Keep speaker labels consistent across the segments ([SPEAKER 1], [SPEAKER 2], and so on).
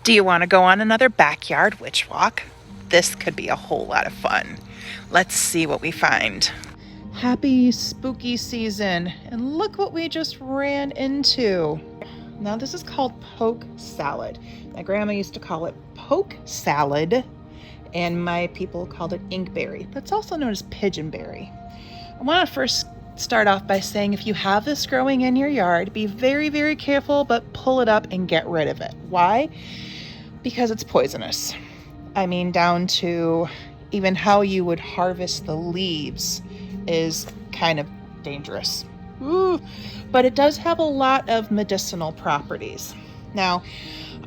[SPEAKER 1] Do you want to go on another backyard witch walk? This could be a whole lot of fun. Let's see what we find. Happy spooky season, and look what we just ran into. Now this is called poke salad. My grandma used to call it poke salad, and my people called it inkberry. That's also known as pigeonberry. I want to first start off by saying if you have this growing in your yard, be very, very careful, but pull it up and get rid of it. Why? Because it's poisonous. I mean, down to even how you would harvest the leaves is kind of dangerous. Ooh. But it does have a lot of medicinal properties. Now,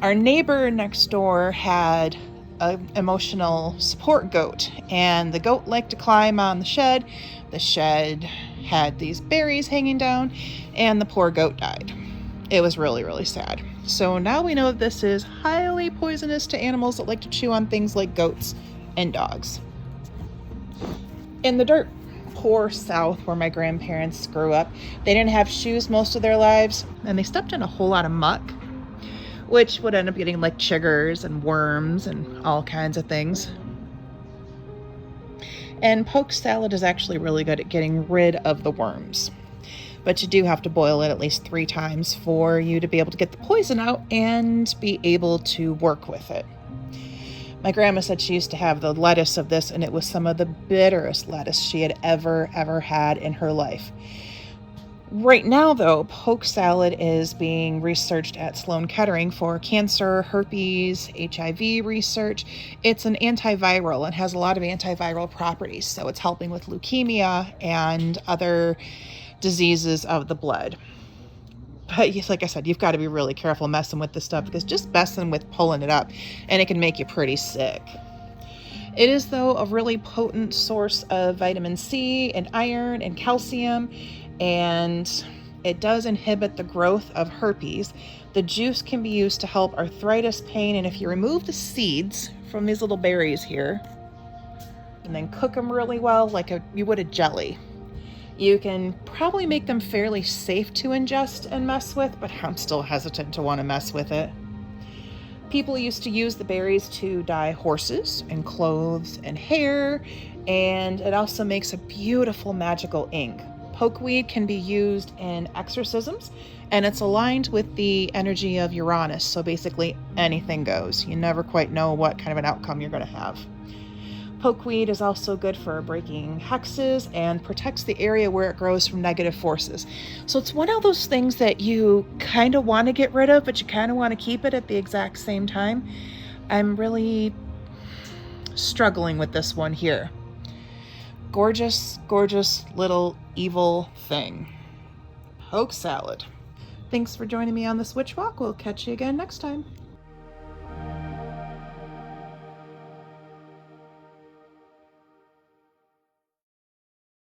[SPEAKER 1] our neighbor next door had an emotional support goat, and the goat liked to climb on the shed. The shed had these berries hanging down, and the poor goat died. It was really, really sad. So now we know that this is highly poisonous to animals that like to chew on things like goats and dogs. In the dirt poor South, where my grandparents grew up, they didn't have shoes most of their lives, and they stepped in a whole lot of muck, which would end up getting like chiggers and worms and all kinds of things. And poke salad is actually really good at getting rid of the worms. But you do have to boil it at least 3 times for you to be able to get the poison out and be able to work with it. My grandma said she used to have the lettuce of this, and it was some of the bitterest lettuce she had ever had in her life. Right now, though, poke salad is being researched at Sloan Kettering for cancer, herpes, HIV research. It's an antiviral and has a lot of antiviral properties, so it's helping with leukemia and other diseases of the blood. But like I said, you've got to be really careful messing with this stuff, because just messing with pulling it up and it can make you pretty sick. It is, though, a really potent source of vitamin C and iron and calcium, and it does inhibit the growth of herpes. The juice can be used to help arthritis, pain, and if you remove the seeds from these little berries here and then cook them really well like you would a jelly, you can probably make them fairly safe to ingest and mess with, but I'm still hesitant to want to mess with it. People used to use the berries to dye horses and clothes and hair, and it also makes a beautiful magical ink. Pokeweed can be used in exorcisms, and it's aligned with the energy of Uranus, so basically anything goes. You never quite know what kind of an outcome you're going to have. Pokeweed is also good for breaking hexes and protects the area where it grows from negative forces. So it's one of those things that you kind of want to get rid of, but you kind of want to keep it at the exact same time. I'm really struggling with this one here. Gorgeous, gorgeous little evil thing. Poke salad. Thanks for joining me on this witch walk. We'll catch you again next time.